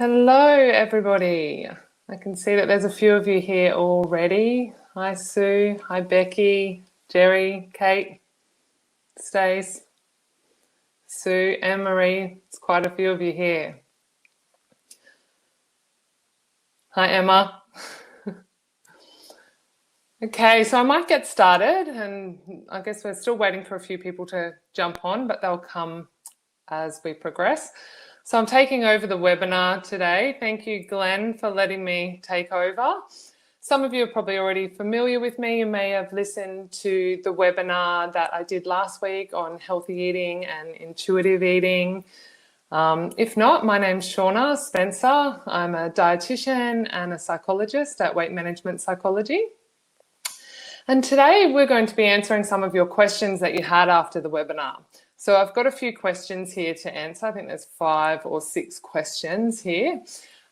Hello, everybody. I can see that there's a few of you here already. Hi, Sue. Hi, Becky, Jerry, Kate, Stace, Sue, Anne-Marie. It's quite a few of you here. Hi, Emma. Okay, so I might get started, and I guess we're still waiting for a few people to jump on, but they'll come as we progress. So I'm taking over the webinar today. Thank you, Glenn, for letting me take over. Some of you are probably already familiar with me. You may have listened to the webinar that I did last week on healthy eating and intuitive eating. If not, my name's Shauna Spencer. I'm a dietitian and a psychologist at Weight Management Psychology. And today we're going to be answering some of your questions that you had after the webinar. So I've got a few questions here to answer. I think there's 5 or 6 questions here.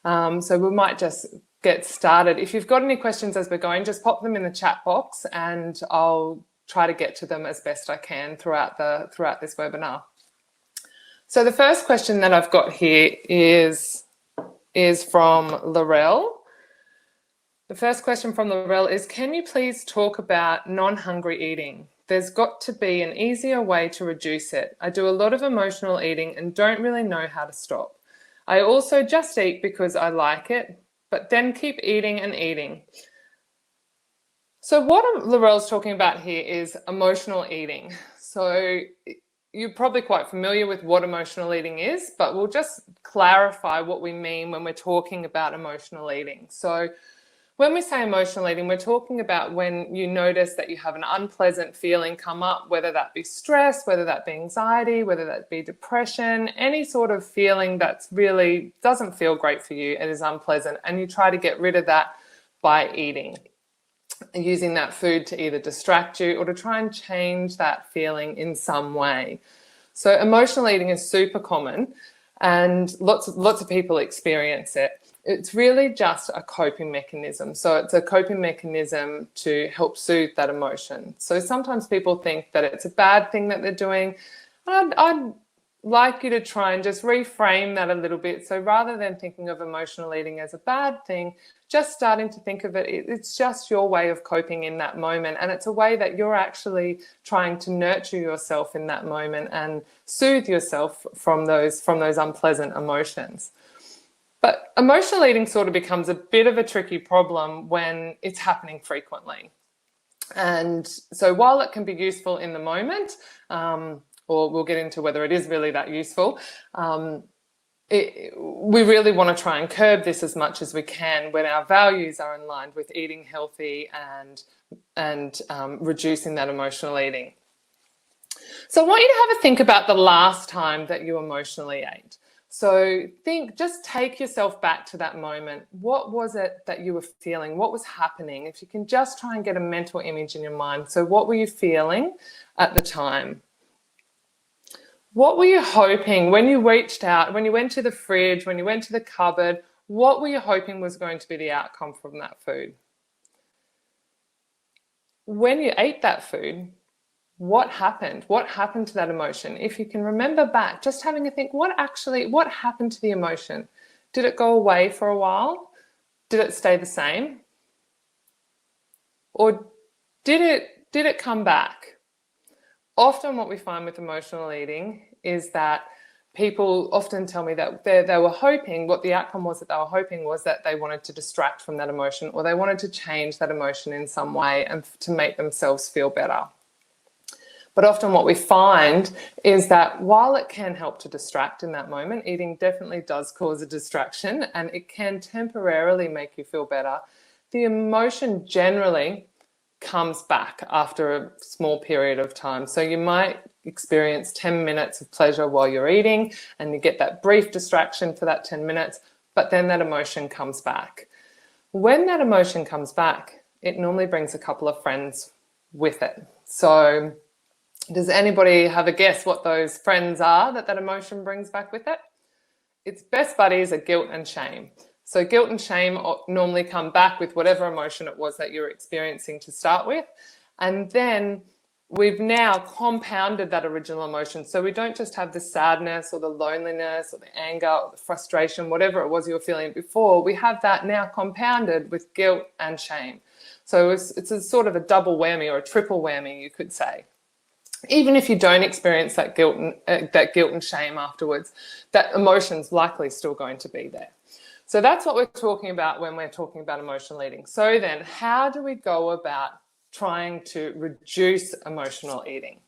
So we might just get started. If you've got any questions as we're going, just pop them in the chat box and I'll try to get to them as best I can throughout this webinar. So the first question that I've got here is from Laurel. The first question from Laurel is, can you please talk about non-hungry eating? There's got to be an easier way to reduce it. I do a lot of emotional eating and don't really know how to stop. I also just eat because I like it, but then keep eating and eating. So what Laurel's talking about here is emotional eating. So you're probably quite familiar with what emotional eating is, but we'll just clarify what we mean when we're talking about emotional eating. So when we say emotional eating, we're talking about when you notice that you have an unpleasant feeling come up, whether that be stress, whether that be anxiety, whether that be depression, any sort of feeling that's really doesn't feel great for you, it is unpleasant, and you try to get rid of that by eating, using that food to either distract you or to try and change that feeling in some way. So emotional eating is super common and lots of people experience it. It's really just a coping mechanism. So it's a coping mechanism to help soothe that emotion. So sometimes people think that it's a bad thing that they're doing. I'd like you to try and just reframe that a little bit. So rather than thinking of emotional eating as a bad thing, just starting to think of it, it's just your way of coping in that moment. And it's a way that you're actually trying to nurture yourself in that moment and soothe yourself from those unpleasant emotions. But emotional eating sort of becomes a bit of a tricky problem when it's happening frequently. And so while it can be useful in the moment, or we'll get into whether it is really that useful, we really want to try and curb this as much as we can when our values are in line with eating healthy and reducing that emotional eating. So I want you to have a think about the last time that you emotionally ate. So just take yourself back to that moment. What was it that you were feeling? What was happening? If you can just try and get a mental image in your mind. So what were you feeling at the time? What were you hoping when you reached out, when you went to the fridge, when you went to the cupboard, what were you hoping was going to be the outcome from that food? When you ate that food, what happened? What happened to that emotion? If you can remember back, just having a think, what happened to the emotion? Did it go away for a while? Did it stay the same? Or did it come back? Often what we find with emotional eating is that people often tell me that they were hoping, what the outcome was that they were hoping was that they wanted to distract from that emotion, or they wanted to change that emotion in some way and to make themselves feel better. But often what we find is that while it can help to distract in that moment, eating definitely does cause a distraction and it can temporarily make you feel better. The emotion generally comes back after a small period of time. So you might experience 10 minutes of pleasure while you're eating and you get that brief distraction for that 10 minutes, but then that emotion comes back. When that emotion comes back, it normally brings a couple of friends with it. So does anybody have a guess what those friends are that emotion brings back with it? Its best buddies are guilt and shame. So guilt and shame normally come back with whatever emotion it was that you're experiencing to start with. And then we've now compounded that original emotion. So we don't just have the sadness or the loneliness or the anger or the frustration, whatever it was you were feeling before. We have that now compounded with guilt and shame. So it's a sort of a double whammy or a triple whammy, you could say. Even if you don't experience that guilt and shame afterwards, that emotion's likely still going to be there. So that's what we're talking about when we're talking about emotional eating. So then, how do we go about trying to reduce emotional eating?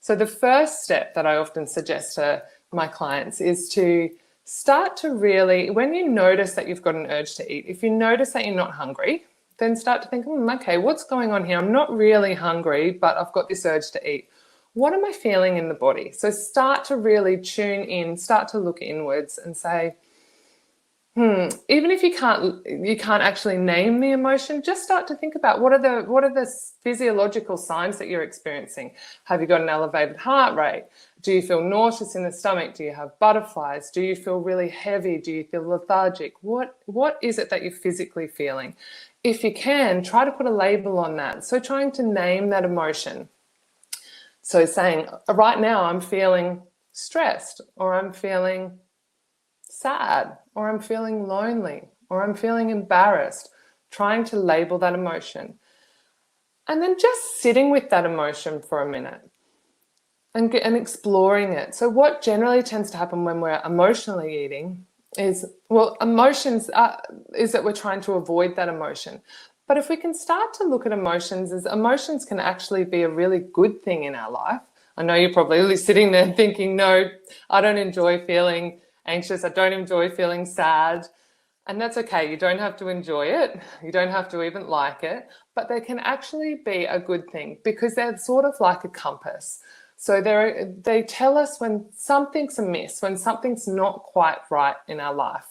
So the first step that I often suggest to my clients is to start to really, when you notice that you've got an urge to eat, if you notice that you're not hungry, then start to think, okay, what's going on here? I'm not really hungry, but I've got this urge to eat. What am I feeling in the body? So start to really tune in, start to look inwards and say, even if you can't actually name the emotion, just start to think about what are the physiological signs that you're experiencing. Have you got an elevated heart rate? Do you feel nauseous in the stomach? Do you have butterflies? Do you feel really heavy? Do you feel lethargic? What is it that you're physically feeling? If you can, try to put a label on that. So trying to name that emotion. So saying, right now I'm feeling stressed, or I'm feeling sad, or I'm feeling lonely, or I'm feeling embarrassed, trying to label that emotion. And then just sitting with that emotion for a minute and exploring it. So what generally tends to happen when we're emotionally eating is, is that we're trying to avoid that emotion. But if we can start to look at emotions as emotions can actually be a really good thing in our life. I know you're probably sitting there thinking, no, I don't enjoy feeling anxious. I don't enjoy feeling sad. And that's okay. You don't have to enjoy it. You don't have to even like it. But they can actually be a good thing because they're sort of like a compass. So they tell us when something's amiss, when something's not quite right in our life.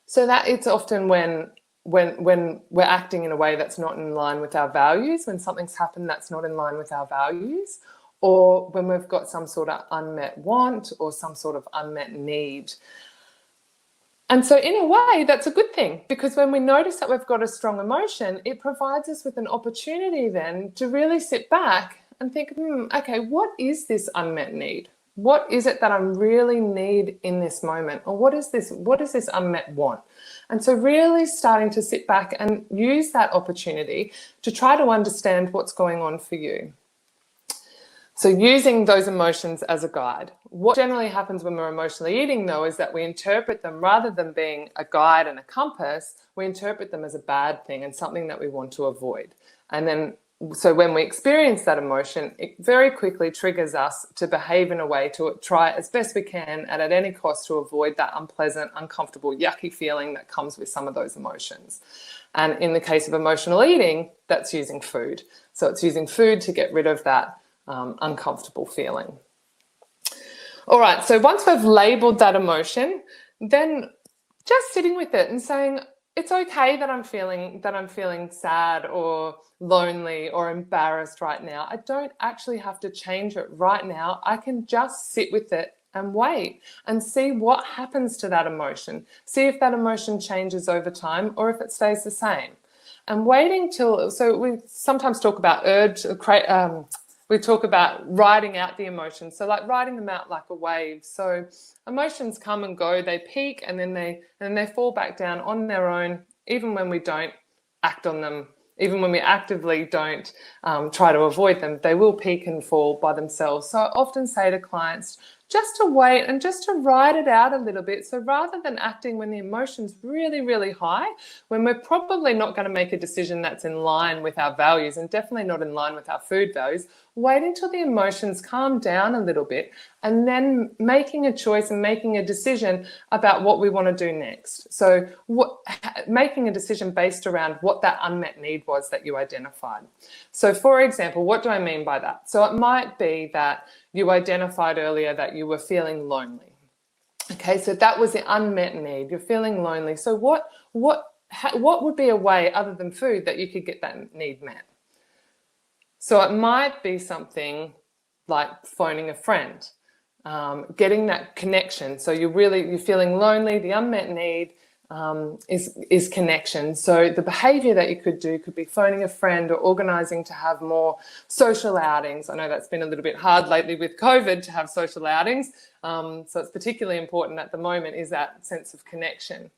So that it's often when we're acting in a way that's not in line with our values, when something's happened that's not in line with our values, or when we've got some sort of unmet want or some sort of unmet need. And so in a way, that's a good thing, because when we notice that we've got a strong emotion, it provides us with an opportunity then to really sit back and think, okay, what is this unmet need? What is it that I really need in this moment? Or what is this unmet want? And so really starting to sit back and use that opportunity to try to understand what's going on for you. So using those emotions as a guide. What generally happens when we're emotionally eating, though, is that we interpret them, rather than being a guide and a compass, we interpret them as a bad thing and something that we want to avoid. And then, so when we experience that emotion, it very quickly triggers us to behave in a way to try as best we can and at any cost to avoid that unpleasant, uncomfortable, yucky feeling that comes with some of those emotions. And in the case of emotional eating, that's using food. So it's using food to get rid of that uncomfortable feeling. All right, so once we've labeled that emotion, then just sitting with it and saying, it's okay that I'm feeling sad or lonely or embarrassed right now. I don't actually have to change it right now. I can just sit with it and wait and see what happens to that emotion. See if that emotion changes over time or if it stays the same. And waiting till, so we sometimes talk about we talk about writing out the emotions. So like writing them out like a wave. So emotions come and go, they peak and then they fall back down on their own, even when we don't act on them, even when we actively don't try to avoid them, they will peak and fall by themselves. So I often say to clients, just to wait and just to write it out a little bit. So rather than acting when the emotion's really, really high, when we're probably not going to make a decision that's in line with our values and definitely not in line with our food values, wait until the emotions calm down a little bit and then making a choice and making a decision about what we want to do next. So making a decision based around what that unmet need was that you identified. So for example, what do I mean by that? So it might be that you identified earlier that you were feeling lonely. Okay, so that was the unmet need. You're feeling lonely. So what would be a way other than food that you could get that need met? So it might be something like phoning a friend, getting that connection. So you're feeling lonely, the unmet need, is connection. So the behavior that you could do could be phoning a friend or organizing to have more social outings. I know that's been a little bit hard lately with COVID to have social outings. So it's particularly important at the moment is that sense of connection.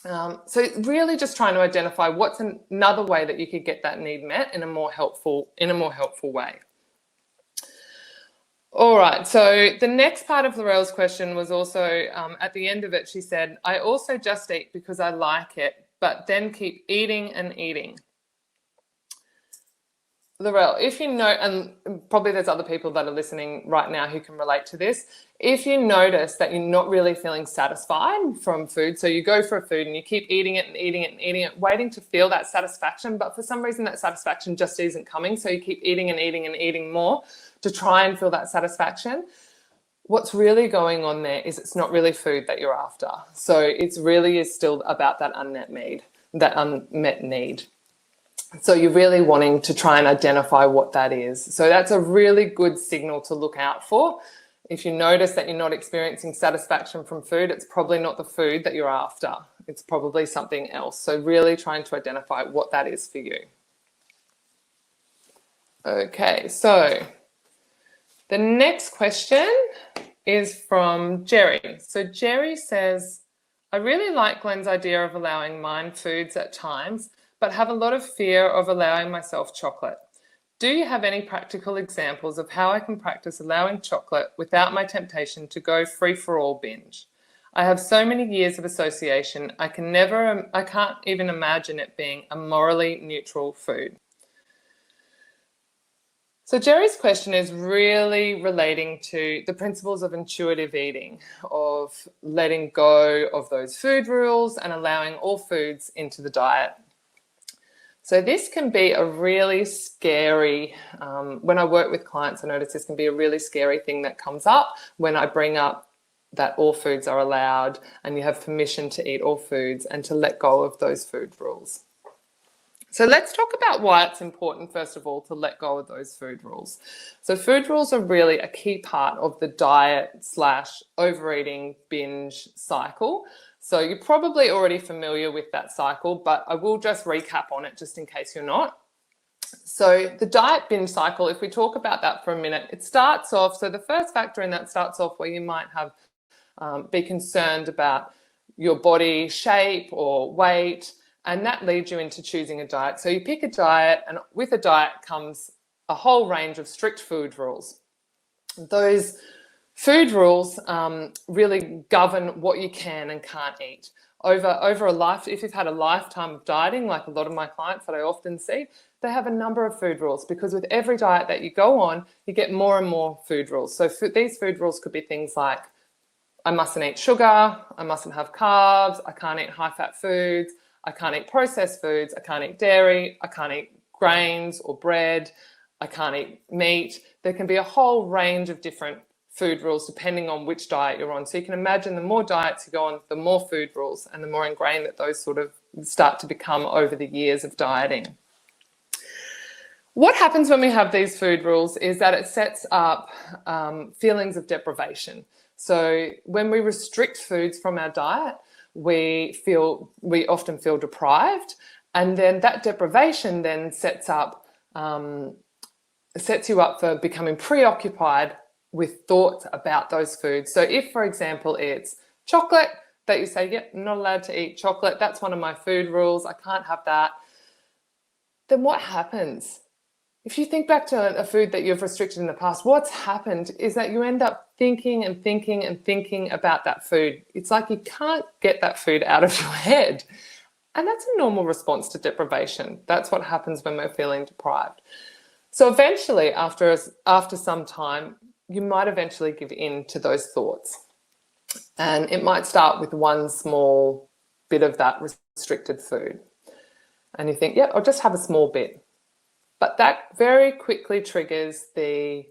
So really just trying to identify what's another way that you could get that need met in a more helpful way. All right, so the next part of Laurel's question was also, at the end of it, she said, I also just eat because I like it, but then keep eating and eating. Laurel, if you know, and probably there's other people that are listening right now who can relate to this, if you notice that you're not really feeling satisfied from food, so you go for a food and you keep eating it and eating it and eating it, waiting to feel that satisfaction, but for some reason that satisfaction just isn't coming, so you keep eating and eating and eating more to try and feel that satisfaction, what's really going on there is it's not really food that you're after. So it's really is still about that unmet need. So you're really wanting to try and identify what that is. So that's a really good signal to look out for. If you notice that you're not experiencing satisfaction from food, it's probably not the food that you're after. It's probably something else. So really trying to identify what that is for you. Okay, so the next question is from Jerry. So Jerry says, I really like Glenn's idea of allowing mind foods at times, but have a lot of fear of allowing myself chocolate. Do you have any practical examples of how I can practice allowing chocolate without my temptation to go free-for-all binge? I have so many years of association, I can't even imagine it being a morally neutral food. So Jerry's question is really relating to the principles of intuitive eating, of letting go of those food rules and allowing all foods into the diet. So this can be a really scary, when I work with clients, I notice this can be a really scary thing that comes up when I bring up that all foods are allowed and you have permission to eat all foods and to let go of those food rules. So let's talk about why it's important, first of all, to let go of those food rules. So food rules are really a key part of the diet/overeating binge cycle. So you're probably already familiar with that cycle, but I will just recap on it just in case you're not. So the diet binge cycle, if we talk about that for a minute, it starts off, so the first factor in that starts off where you might have be concerned about your body shape or weight, and that leads you into choosing a diet. So you pick a diet, and with a diet comes a whole range of strict food rules. Those food rules really govern what you can and can't eat. Over a life, if you've had a lifetime of dieting, like a lot of my clients that I often see, they have a number of food rules, because with every diet that you go on, you get more and more food rules. So these food rules could be things like, I mustn't eat sugar, I mustn't have carbs, I can't eat high-fat foods, I can't eat processed foods, I can't eat dairy, I can't eat grains or bread, I can't eat meat. There can be a whole range of different food rules depending on which diet you're on. So you can imagine the more diets you go on, the more food rules and the more ingrained that those sort of start to become over the years of dieting. What happens when we have these food rules is that it sets up feelings of deprivation. So when we restrict foods from our diet, we often feel deprived, and then that deprivation then sets you up for becoming preoccupied with thoughts about those foods. So if, for example, it's chocolate that you say, yep, I'm not allowed to eat chocolate, that's one of my food rules, I can't have that, then what happens? If you think back to a food that you've restricted in the past, what's happened is that you end up thinking and thinking and thinking about that food. It's like you can't get that food out of your head. And that's a normal response to deprivation. That's what happens when we're feeling deprived. So eventually, after some time, you might eventually give in to those thoughts. And it might start with one small bit of that restricted food. And you think, yeah, I'll just have a small bit. But that very quickly triggers the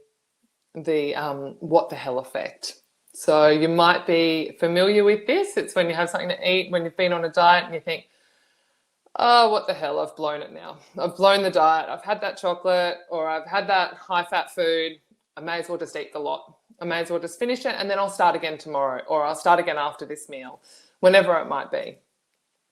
what the hell effect. So you might be familiar with this. It's when you have something to eat, when you've been on a diet and you think, oh, what the hell, I've blown it now. I've blown the diet. I've had that chocolate, or I've had that high-fat food. I may as well just eat the lot. I may as well just finish it, and then I'll start again tomorrow, or I'll start again after this meal, whenever it might be.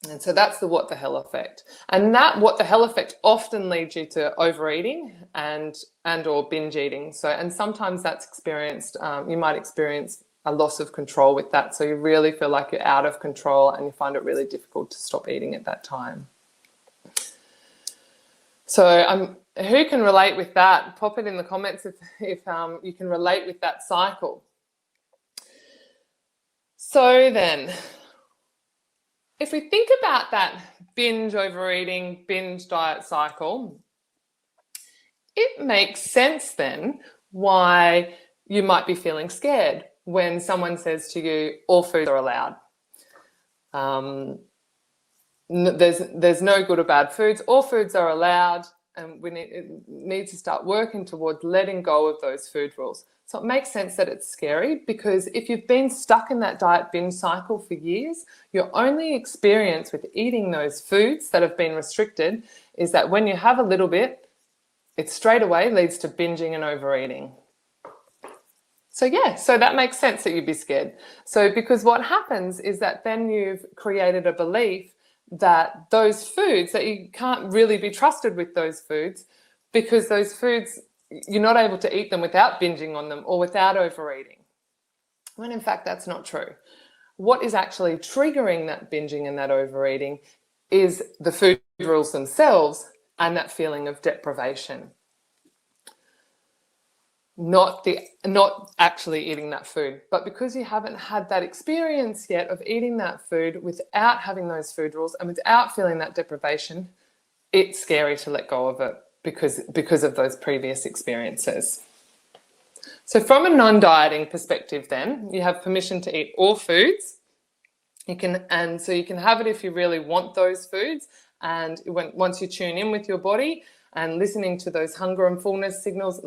And so that's the what the hell effect. And that what the hell effect often leads you to overeating and or binge eating. So, and sometimes that's experienced, you might experience a loss of control with that. So you really feel like you're out of control and you find it really difficult to stop eating at that time. So who can relate with that? Pop it in the comments if you can relate with that cycle. So then, if we think about that binge overeating, binge diet cycle, it makes sense then why you might be feeling scared when someone says to you, all foods are allowed. There's no good or bad foods. All foods are allowed, and we need to start working towards letting go of those food rules. So it makes sense that it's scary, because if you've been stuck in that diet binge cycle for years, your only experience with eating those foods that have been restricted is that when you have a little bit, it straight away leads to binging and overeating. So yeah, so that makes sense that you'd be scared. So because what happens is that then you've created a belief that those foods, that you can't really be trusted with those foods, because those foods, you're not able to eat them without binging on them or without overeating. When in fact, that's not true. What is actually triggering that binging and that overeating is the food rules themselves and that feeling of deprivation. Not actually eating that food, but because you haven't had that experience yet of eating that food without having those food rules and without feeling that deprivation, it's scary to let go of it because of those previous experiences. So from a non-dieting perspective then, you have permission to eat all foods. You can have it if you really want those foods, and once you tune in with your body and listening to those hunger and fullness signals,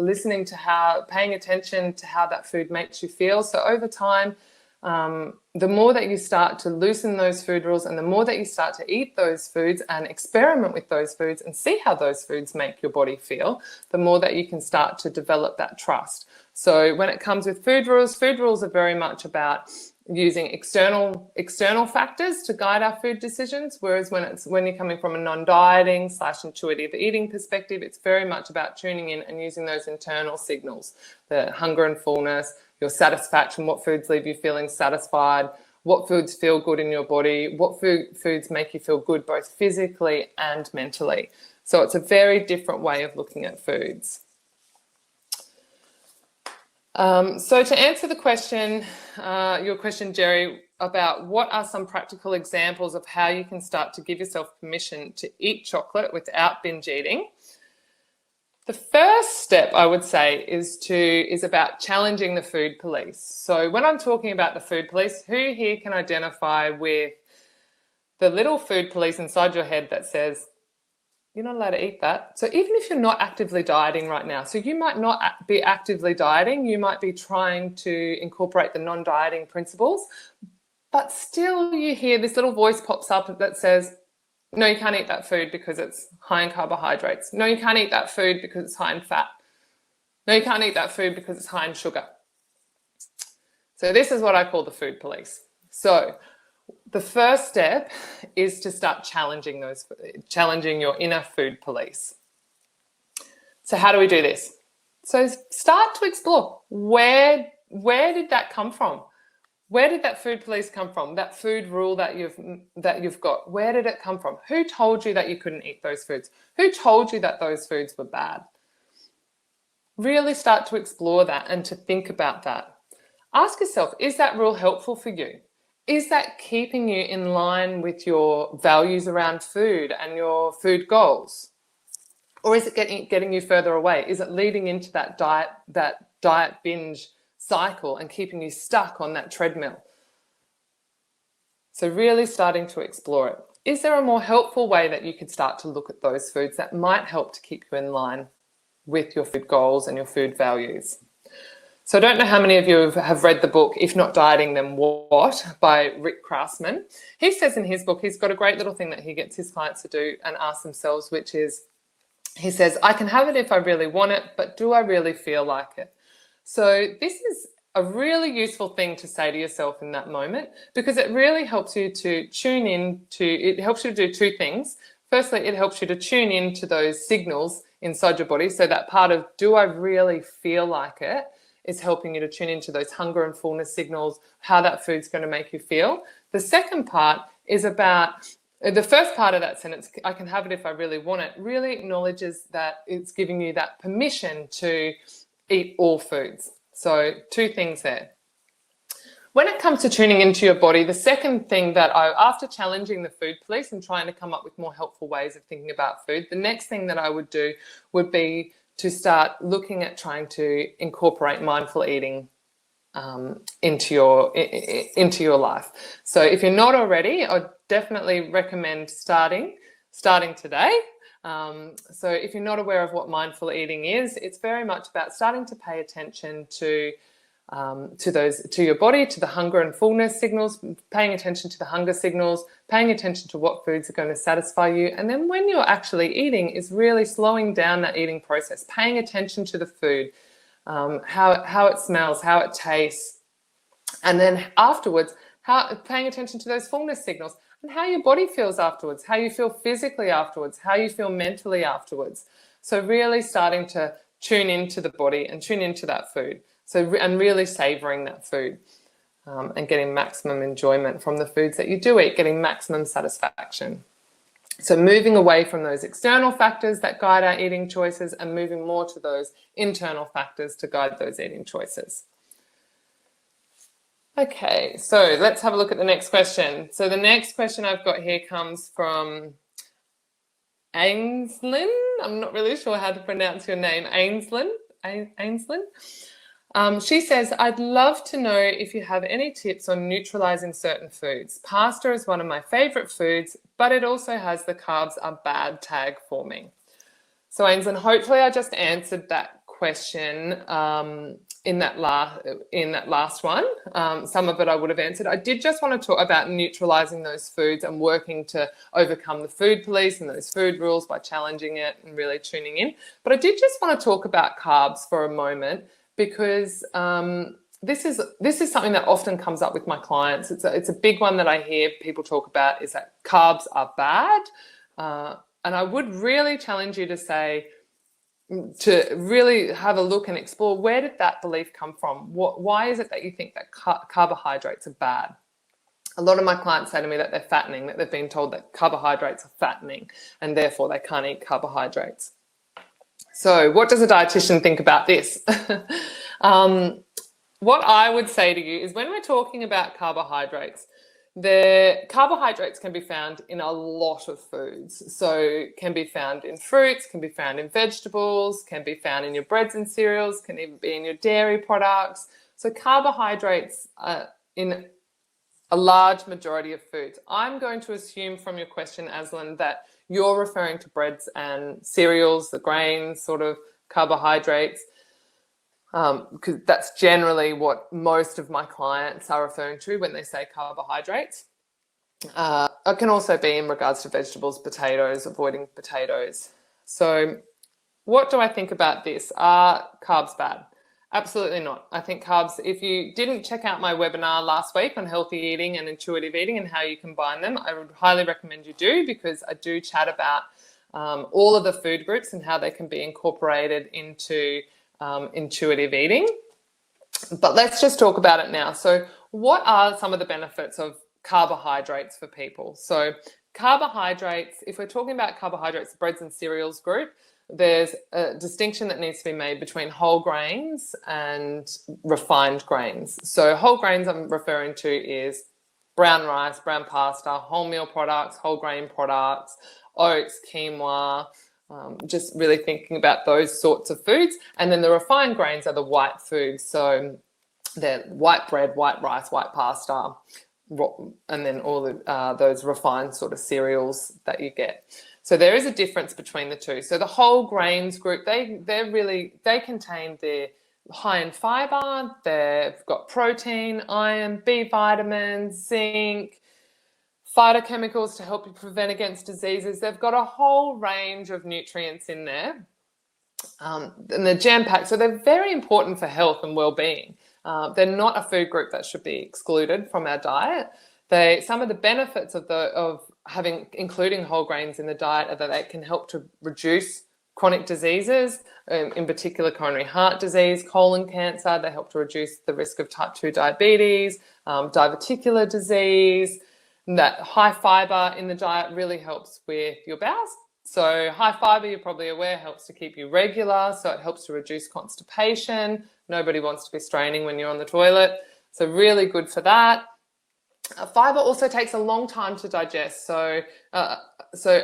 paying attention to how that food makes you feel. So over time, the more that you start to loosen those food rules and the more that you start to eat those foods and experiment with those foods and see how those foods make your body feel, the more that you can start to develop that trust. So when it comes with food rules are very much about using external factors to guide our food decisions, whereas when you're coming from a non-dieting / intuitive eating perspective, it's very much about tuning in and using those internal signals, the hunger and fullness, your satisfaction, what foods leave you feeling satisfied, what foods feel good in your body, what foods make you feel good both physically and mentally. So it's a very different way of looking at foods. So to answer the question, your question, Jerry, about what are some practical examples of how you can start to give yourself permission to eat chocolate without binge eating, the first step I would say is about challenging the food police. So when I'm talking about the food police, who here can identify with the little food police inside your head that says, you're not allowed to eat that? So even if you're not actively dieting right now, so you might not be actively dieting, you might be trying to incorporate the non-dieting principles, but still you hear this little voice pops up that says, no, you can't eat that food because it's high in carbohydrates. No, you can't eat that food because it's high in fat. No, you can't eat that food because it's high in sugar. So this is what I call the food police. So the first step is to start challenging your inner food police. So how do we do this? So start to explore where did that come from? Where did that food police come from? That food rule that you've got, where did it come from? Who told you that you couldn't eat those foods? Who told you that those foods were bad? Really start to explore that and to think about that. Ask yourself, is that rule helpful for you? Is that keeping you in line with your values around food and your food goals? Or is it getting you further away? Is it leading into that diet binge cycle and keeping you stuck on that treadmill? So really starting to explore it. Is there a more helpful way that you could start to look at those foods that might help to keep you in line with your food goals and your food values? So I don't know how many of you have read the book, If Not Dieting, Then What, by Rick Krassman. He says in his book, he's got a great little thing that he gets his clients to do and ask themselves, which is, he says, I can have it if I really want it, but do I really feel like it? So this is a really useful thing to say to yourself in that moment, because it really helps you to tune in to, it helps you to do two things. Firstly, it helps you to tune in to those signals inside your body. So that part of, do I really feel like it, is helping you to tune into those hunger and fullness signals, how that food's going to make you feel. The second part is about, the first part of that sentence, I can have it if I really want it, really acknowledges that it's giving you that permission to eat all foods. So two things there. When it comes to tuning into your body, the second thing that after challenging the food police and trying to come up with more helpful ways of thinking about food, the next thing that I would do would be to start looking at trying to incorporate mindful eating into your life. So if you're not already, I'd definitely recommend starting today. So if you're not aware of what mindful eating is, it's very much about starting to pay attention to your body, to the hunger and fullness signals, paying attention to the hunger signals, paying attention to what foods are going to satisfy you. And then when you're actually eating, is really slowing down that eating process, paying attention to the food, how it smells, how it tastes. And then afterwards, paying attention to those fullness signals and how your body feels afterwards, how you feel physically afterwards, how you feel mentally afterwards. So really starting to tune into the body and tune into that food. And really savoring that food and getting maximum enjoyment from the foods that you do eat, getting maximum satisfaction. So moving away from those external factors that guide our eating choices and moving more to those internal factors to guide those eating choices. Okay, so let's have a look at the next question. So the next question I've got here comes from Ainslin. I'm not really sure how to pronounce your name. Ainslin. She says, I'd love to know if you have any tips on neutralizing certain foods. Pasta is one of my favorite foods, but it also has the carbs are bad tag for me. So Ainslin, hopefully I just answered that question in that last one. Some of it I would have answered. I did just want to talk about neutralizing those foods and working to overcome the food police and those food rules by challenging it and really tuning in. But I did just want to talk about carbs for a moment, because this is something that often comes up with my clients. It's a big one that I hear people talk about, is that carbs are bad. And I would really challenge you to really have a look and explore, where did that belief come from? Why is it that you think that carbohydrates are bad? A lot of my clients say to me that they're fattening, that they've been told that carbohydrates are fattening and therefore they can't eat carbohydrates. So what does a dietitian think about this? What I would say to you is, when we're talking about carbohydrates, the carbohydrates can be found in a lot of foods. So can be found in fruits, can be found in vegetables, can be found in your breads and cereals, can even be in your dairy products. So carbohydrates are in a large majority of foods. I'm going to assume from your question, Aslan, that you're referring to breads and cereals, the grains, sort of carbohydrates, because that's generally what most of my clients are referring to when they say carbohydrates. It can also be in regards to vegetables, potatoes, avoiding potatoes. So what do I think about this? Are carbs bad? Absolutely not. I think carbs, if you didn't check out my webinar last week on healthy eating and intuitive eating and how you combine them, I would highly recommend you do, because I do chat about all of the food groups and how they can be incorporated into intuitive eating. But let's just talk about it now. So what are some of the benefits of carbohydrates for people? So carbohydrates, if we're talking about carbohydrates, the breads and cereals group, there's a distinction that needs to be made between whole grains and refined grains. So whole grains I'm referring to is brown rice, brown pasta, wholemeal products, whole grain products, oats, quinoa, just really thinking about those sorts of foods. And then the refined grains are the white foods. So they're white bread, white rice, white pasta, and then all those refined sort of cereals that you get. So there is a difference between the two. So the whole grains group, they contain, they're high in fiber, they've got protein, iron, B vitamins, zinc, phytochemicals to help you prevent against diseases. They've got a whole range of nutrients in there, and they're jam-packed. So they're very important for health and well-being. They're not a food group that should be excluded from our diet. Some of the benefits of including whole grains in the diet are that they can help to reduce chronic diseases, in particular coronary heart disease, colon cancer. They help to reduce the risk of type 2 diabetes, diverticular disease. That high fiber in the diet really helps with your bowels. So high fiber, you're probably aware, helps to keep you regular. So it helps to reduce constipation. Nobody wants to be straining when you're on the toilet. So really good for that. Fiber also takes a long time to digest. So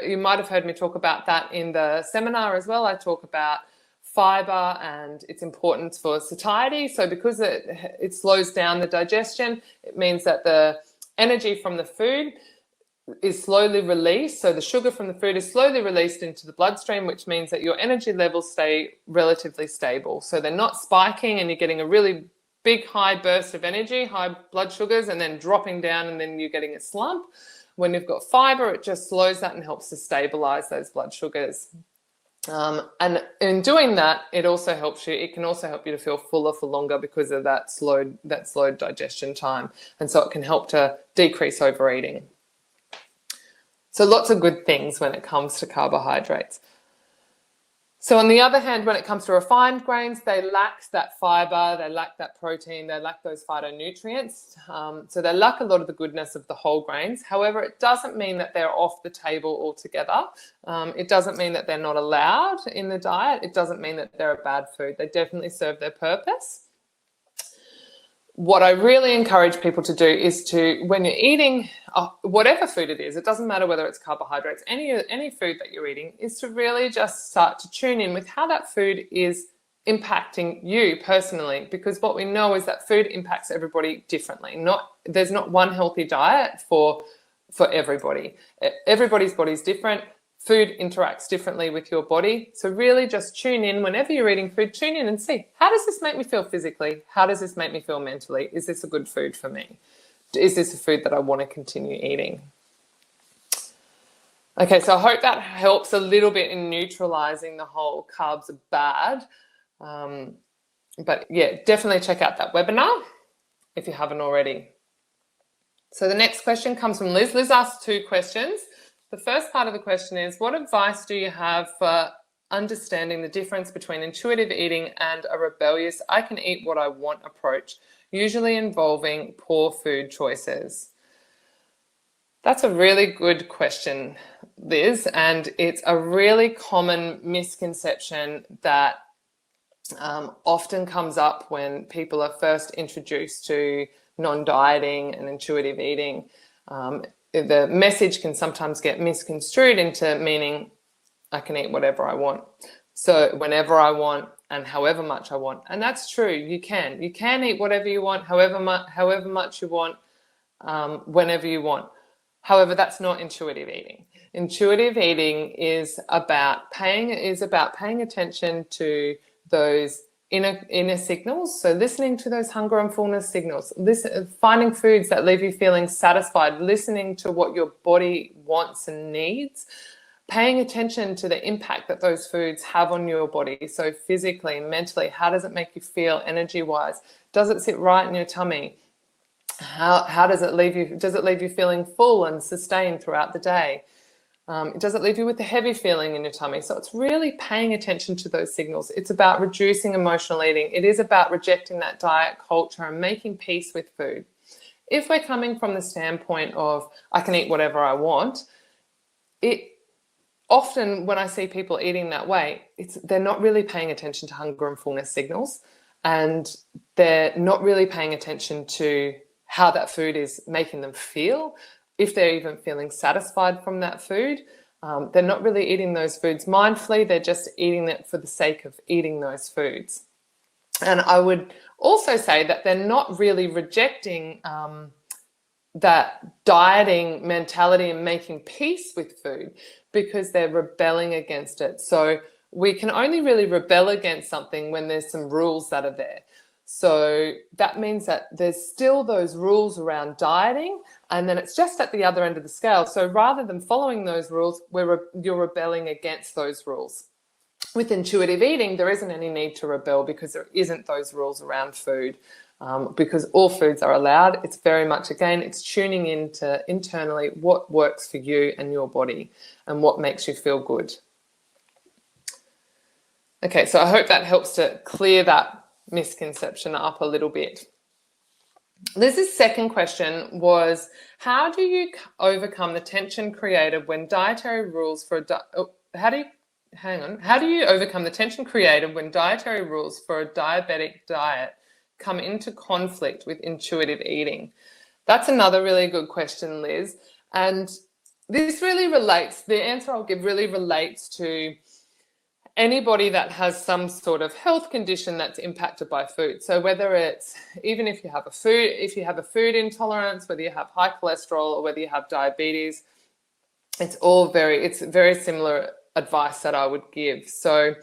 you might have heard me talk about that in the seminar as well. I talk about fiber and its importance for satiety. So because it slows down the digestion, it means that the energy from the food is slowly released. So the sugar from the food is slowly released into the bloodstream, which means that your energy levels stay relatively stable. So they're not spiking and you're getting a really big high burst of energy, high blood sugars, and then dropping down and then you're getting a slump. When you've got fiber, it just slows that and helps to stabilize those blood sugars. And in doing that, it can also help you to feel fuller for longer because of that slowed digestion time. And so it can help to decrease overeating. So lots of good things when it comes to carbohydrates. So on the other hand, when it comes to refined grains, they lack that fiber, they lack that protein, they lack those phytonutrients. So they lack a lot of the goodness of the whole grains. However, it doesn't mean that they're off the table altogether. It doesn't mean that they're not allowed in the diet. It doesn't mean that they're a bad food. They definitely serve their purpose. What I really encourage people to do is when you're eating whatever food it is, it doesn't matter whether it's carbohydrates, any food that you're eating, is to really just start to tune in with how that food is impacting you personally, because what we know is that food impacts everybody differently. There's not one healthy diet for everybody. Everybody's body is different. Food interacts differently with your body. So really just tune in whenever you're eating food, tune in and see, how does this make me feel physically? How does this make me feel mentally? Is this a good food for me? Is this a food that I want to continue eating? Okay, so I hope that helps a little bit in neutralizing the whole carbs are bad. But yeah, definitely check out that webinar if you haven't already. So the next question comes from Liz. Liz asked 2 questions. The first part of the question is, what advice do you have for understanding the difference between intuitive eating and a rebellious, I can eat what I want approach, usually involving poor food choices? That's a really good question, Liz, and it's a really common misconception that often comes up when people are first introduced to non-dieting and intuitive eating. The message can sometimes get misconstrued into meaning I can eat whatever I want. So whenever I want and however much I want. And that's true. You can eat whatever you want, however much you want, whenever you want. However, that's not intuitive eating. Intuitive eating is about paying attention to those inner signals. So listening to those hunger and fullness signals, finding foods that leave you feeling satisfied, listening to what your body wants and needs, paying attention to the impact that those foods have on your body. So physically, mentally, how does it make you feel energy-wise? Does it sit right in your tummy? How does it leave you? Does it leave you feeling full and sustained throughout the day? Does it leave you with a heavy feeling in your tummy? So it's really paying attention to those signals. It's about reducing emotional eating. It is about rejecting that diet culture and making peace with food. If we're coming from the standpoint of I can eat whatever I want, often when I see people eating that way, they're not really paying attention to hunger and fullness signals, and they're not really paying attention to how that food is making them feel. If they're even feeling satisfied from that food, they're not really eating those foods mindfully. They're just eating it for the sake of eating those foods. And I would also say that they're not really rejecting that dieting mentality and making peace with food, because they're rebelling against it. So we can only really rebel against something when there's some rules that are there. So that means that there's still those rules around dieting, and then it's just at the other end of the scale. So rather than following those rules, you're rebelling against those rules. With intuitive eating, there isn't any need to rebel because there isn't those rules around food. because all foods are allowed. It's very much, again, it's tuning into internally what works for you and your body and what makes you feel good. Okay, so I hope that helps to clear that misconception up a little bit. Liz's second question was, how do you overcome the tension created when dietary rules for how do you overcome the tension created when dietary rules for a diabetic diet come into conflict with intuitive eating? That's another really good question, Liz. And this really relates, the answer I'll give really relates to anybody that has some sort of health condition that's impacted by food. So whether it's, even if you have a food intolerance, whether you have high cholesterol or whether you have diabetes, it's very similar advice that I would give. So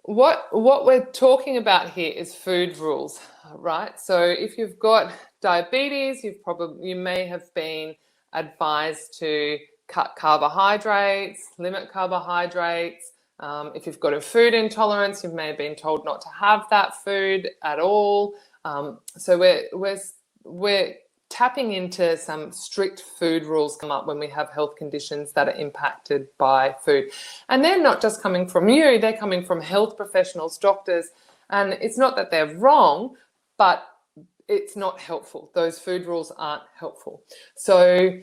what we're talking about here is food rules, right? So if you've got diabetes, you may have been advised to cut carbohydrates, limit carbohydrates. If you've got a food intolerance, you may have been told not to have that food at all. So we're tapping into some strict food rules come up when we have health conditions that are impacted by food. And they're not just coming from you, they're coming from health professionals, doctors. And it's not that they're wrong, but it's not helpful. Those food rules aren't helpful. So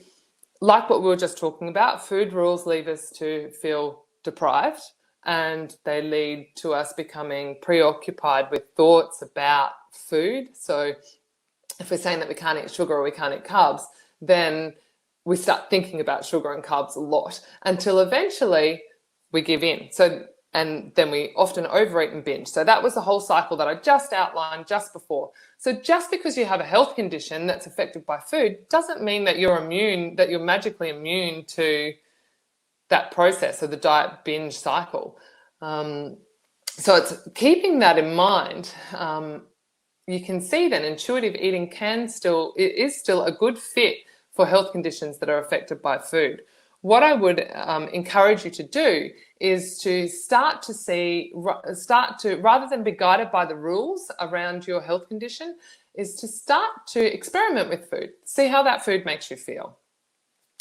like what we were just talking about, food rules leave us to feel deprived, and they lead to us becoming preoccupied with thoughts about food. So if we're saying that we can't eat sugar or we can't eat carbs, then we start thinking about sugar and carbs a lot until eventually we give in. And then we often overeat and binge. So that was the whole cycle that I just outlined just before. So just because you have a health condition that's affected by food doesn't mean that you're magically immune to that process of the diet binge cycle. So it's keeping that in mind. You can see then intuitive eating is still a good fit for health conditions that are affected by food. What I would encourage you to do is to rather than be guided by the rules around your health condition, is to start to experiment with food. See how that food makes you feel.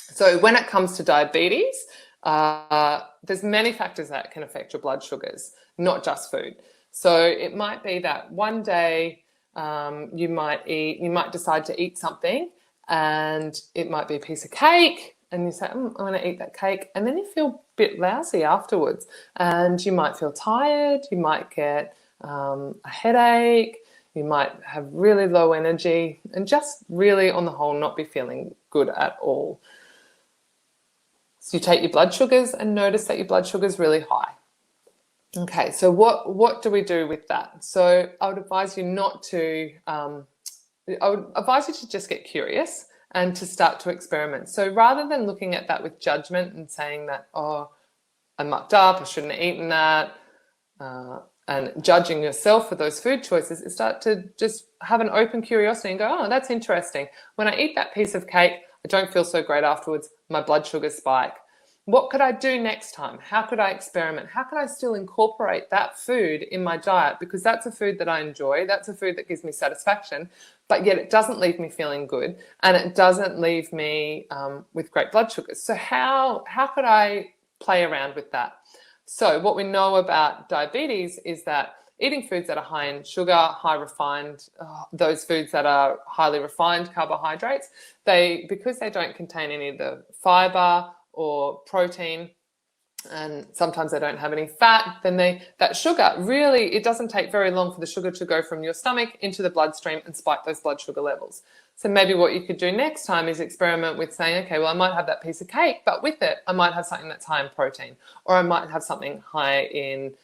So when it comes to diabetes, there's many factors that can affect your blood sugars, not just food. So it might be that one day you might decide to eat something, and it might be a piece of cake, and you say, I'm going to eat that cake, and then you feel a bit lousy afterwards, and you might feel tired, you might get a headache, you might have really low energy, and just really on the whole not be feeling good at all. So you take your blood sugars and notice that your blood sugar is really high. Okay, so what do we do with that? So I would advise you to just get curious and to start to experiment. So rather than looking at that with judgment and saying that, oh, I mucked up, I shouldn't have eaten that, and judging yourself for those food choices, start to just have an open curiosity and go, oh, that's interesting. When I eat that piece of cake, I don't feel so great afterwards. My blood sugars spike. What could I do next time? How could I experiment? How can I still incorporate that food in my diet? Because that's a food that I enjoy. That's a food that gives me satisfaction, but yet it doesn't leave me feeling good, and it doesn't leave me with great blood sugars. So how could I play around with that? So what we know about diabetes is that eating foods that are high in sugar, high refined, those foods that are highly refined carbohydrates, because they don't contain any of the fiber or protein, and sometimes they don't have any fat, then that sugar really, it doesn't take very long for the sugar to go from your stomach into the bloodstream and spike those blood sugar levels. So maybe what you could do next time is experiment with saying, okay, well, I might have that piece of cake, but with it, I might have something that's high in protein, or I might have something high in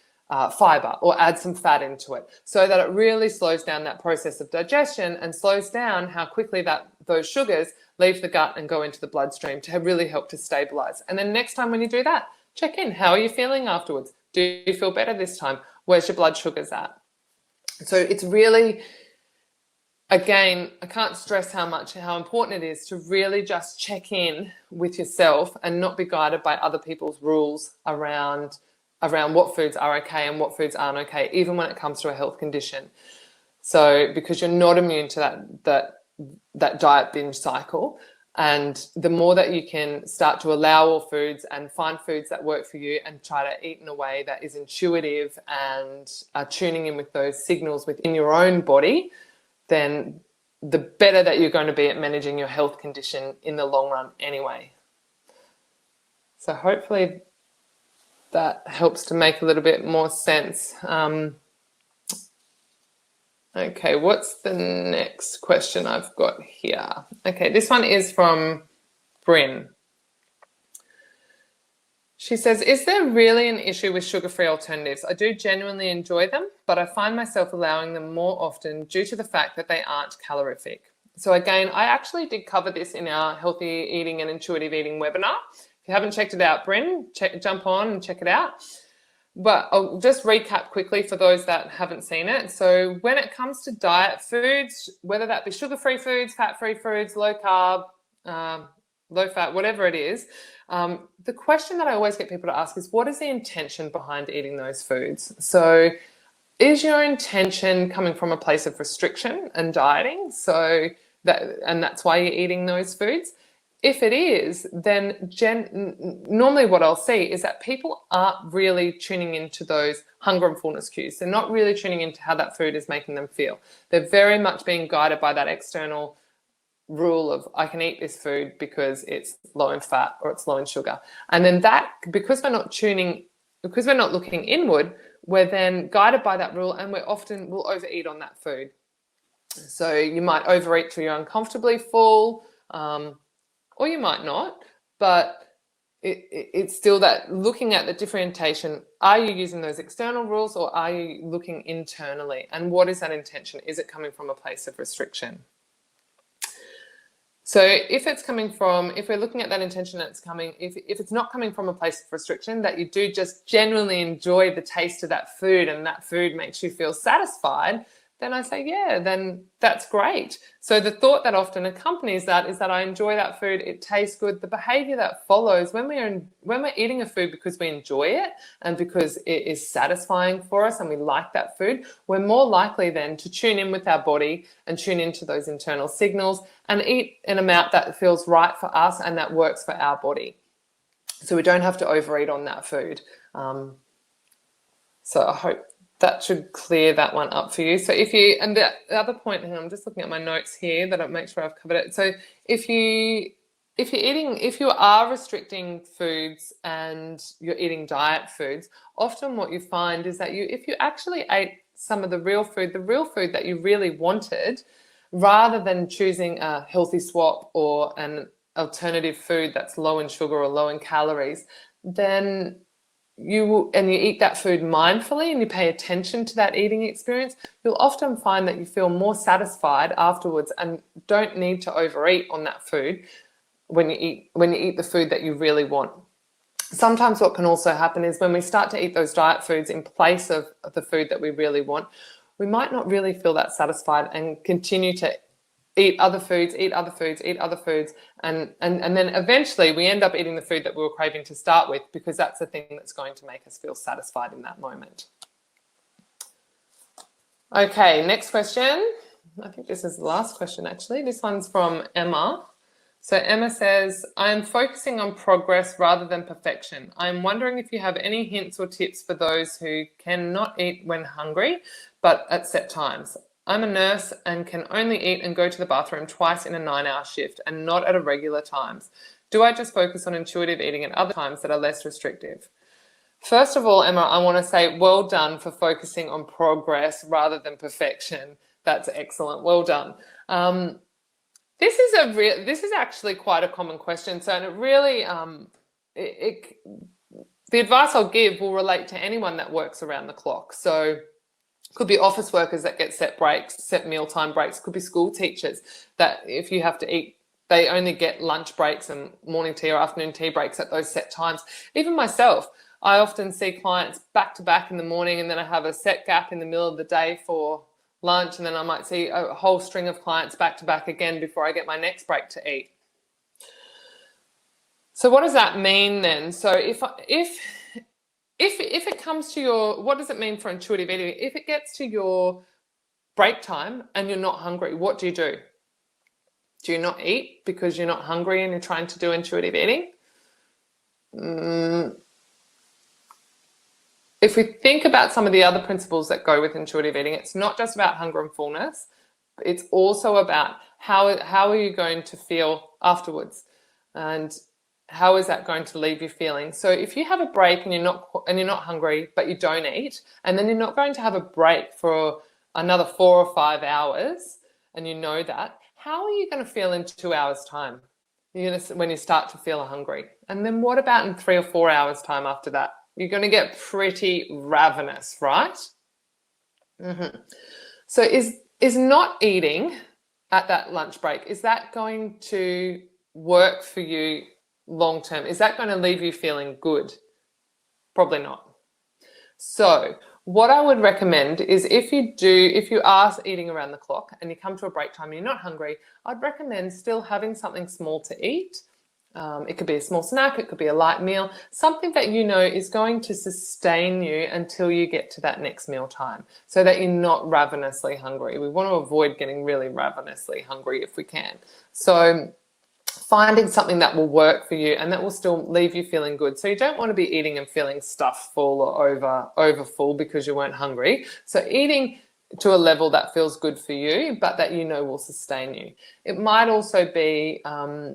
fiber, or add some fat into it, so that it really slows down that process of digestion and slows down how quickly those sugars leave the gut and go into the bloodstream to really help to stabilize. And then next time when you do that, check in. How are you feeling afterwards? Do you feel better this time? Where's your blood sugars at? So it's really, again, I can't stress how important it is to really just check in with yourself and not be guided by other people's rules around around what foods are okay and what foods aren't okay, even when it comes to a health condition. So because you're not immune to that diet binge cycle, and the more that you can start to allow all foods and find foods that work for you and try to eat in a way that is intuitive and tuning in with those signals within your own body, then the better that you're going to be at managing your health condition in the long run anyway. So hopefully that helps to make a little bit more sense. Okay, what's the next question I've got here? Okay, this one is from Bryn. She says, is there really an issue with sugar-free alternatives? I do genuinely enjoy them, but I find myself allowing them more often due to the fact that they aren't calorific. So again, I actually did cover this in our healthy eating and intuitive eating webinar. If you haven't checked it out, Bryn, jump on and check it out. But I'll just recap quickly for those that haven't seen it. So when it comes to diet foods, whether that be sugar-free foods, fat-free foods, low carb, low fat, whatever it is, the question that I always get people to ask is, what is the intention behind eating those foods? So is your intention coming from a place of restriction and dieting? And that's why you're eating those foods? If it is, then normally what I'll see is that people aren't really tuning into those hunger and fullness cues. They're not really tuning into how that food is making them feel. They're very much being guided by that external rule of, I can eat this food because it's low in fat or it's low in sugar. And then because we're not looking inward, we're then guided by that rule, and we'll overeat on that food. So you might overeat till you're uncomfortably full, or you might not, but it's still that looking at the differentiation. Are you using those external rules, or are you looking internally? And what is that intention? Is it coming from a place of restriction? So if we're looking at that intention, if it's not coming from a place of restriction, that you do just genuinely enjoy the taste of that food and that food makes you feel satisfied, then I say, yeah, then that's great. So the thought that often accompanies that is that I enjoy that food, it tastes good. The behavior that follows when we're eating a food because we enjoy it and because it is satisfying for us and we like that food, we're more likely then to tune in with our body and tune into those internal signals and eat an amount that feels right for us and that works for our body. So we don't have to overeat on that food. So I hope that should clear that one up for you. So and the other point, and I'm just looking at my notes here that I make sure I've covered it. So if you are restricting foods and you're eating diet foods, often what you find is that if you actually ate some of the real food that you really wanted, rather than choosing a healthy swap or an alternative food that's low in sugar or low in calories, then you eat that food mindfully and you pay attention to that eating experience, you'll often find that you feel more satisfied afterwards and don't need to overeat on that food when you eat the food that you really want. Sometimes what can also happen is when we start to eat those diet foods in place of the food that we really want, we might not really feel that satisfied and continue to eat other foods, and then eventually we end up eating the food that we were craving to start with, because that's the thing that's going to make us feel satisfied in that moment. Okay, next question. I think this is the last question actually. This one's from Emma. So Emma says, I'm focusing on progress rather than perfection. I'm wondering if you have any hints or tips for those who cannot eat when hungry, but at set times. I'm a nurse and can only eat and go to the bathroom twice in a 9-hour shift and not at irregular times. Do I just focus on intuitive eating at other times that are less restrictive? First of all, Emma, I want to say well done for focusing on progress rather than perfection. That's excellent. Well done. This is actually quite a common question. So, and it really, the advice I'll give will relate to anyone that works around the clock. So, could be office workers that get set breaks, set mealtime breaks. Could be school teachers that if you have to eat, they only get lunch breaks and morning tea or afternoon tea breaks at those set times. Even myself, I often see clients back to back in the morning, and then I have a set gap in the middle of the day for lunch, and then I might see a whole string of clients back to back again before I get my next break to eat. So what does that mean then? So if if it comes to your, what does it mean for intuitive eating? If it gets to your break time and you're not hungry, what do you do? Do you not eat because you're not hungry and you're trying to do intuitive eating? If we think about some of the other principles that go with intuitive eating, it's not just about hunger and fullness. It's also about how are you going to feel afterwards, and how is that going to leave you feeling? So if you have a break and you're not hungry, but you don't eat, and then you're not going to have a break for another 4 or 5 hours, and you know that, how are you going to feel in 2 hours' time? You're going to, when you start to feel hungry. And then what about in 3 or 4 hours' time after that? You're going to get pretty ravenous, right? So is not eating at that lunch break, is that going to work for you long term? Is that going to leave you feeling good? Probably not. So what I would recommend is if you are eating around the clock and you come to a break time and you're not hungry, I'd recommend still having something small to eat. It could be a small snack, it could be a light meal, something that you know is going to sustain you until you get to that next meal time, so that you're not ravenously hungry. We want to avoid getting really ravenously hungry if we can. So finding something that will work for you and that will still leave you feeling good. So you don't want to be eating and feeling stuffed full or over full because you weren't hungry. So eating to a level that feels good for you, but that you know will sustain you. It might also be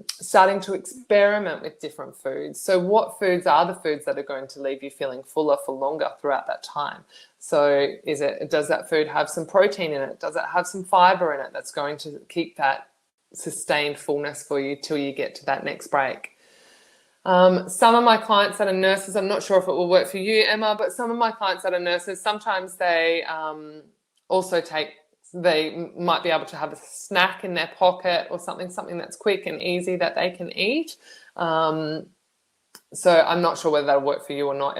starting to experiment with different foods. So what foods are the foods that are going to leave you feeling fuller for longer throughout that time? So does that food have some protein in it? Does it have some fiber in it that's going to keep that sustained fullness for you till you get to that next break? Some of my clients that are nurses, I'm not sure if it will work for you, Emma, but some of my clients that are nurses, sometimes they they might be able to have a snack in their pocket or something that's quick and easy that they can eat. So I'm not sure whether that'll work for you or not.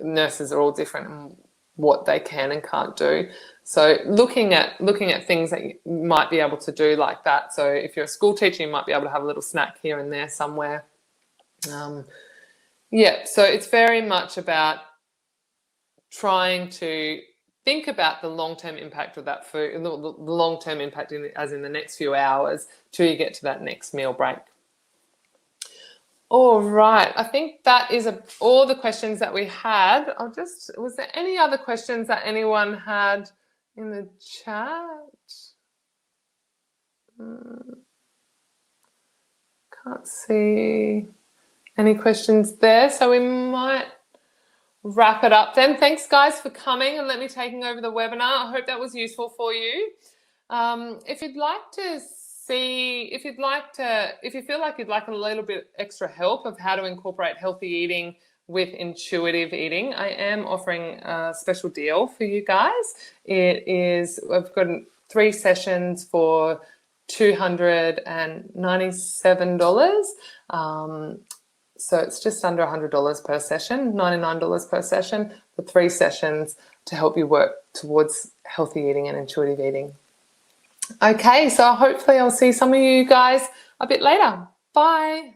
Nurses are all different in what they can and can't do. So looking at things that you might be able to do like that. So if you're a school teacher, you might be able to have a little snack here and there somewhere. So it's very much about trying to think about the long-term impact of that food, the long-term impact as in the next few hours till you get to that next meal break. All right, I think that is all the questions that we had. Was there any other questions that anyone had in the chat? Can't see any questions there, so we might wrap it up then. Thanks guys for coming and let me taking over the webinar. I hope that was useful for you. If you feel like you'd like a little bit extra help of how to incorporate healthy eating with intuitive eating, I am offering a special deal for you guys. I've got 3 sessions for $297. So it's just under $100 per session, $99 per session for 3 sessions to help you work towards healthy eating and intuitive eating. Okay, so hopefully I'll see some of you guys a bit later. Bye.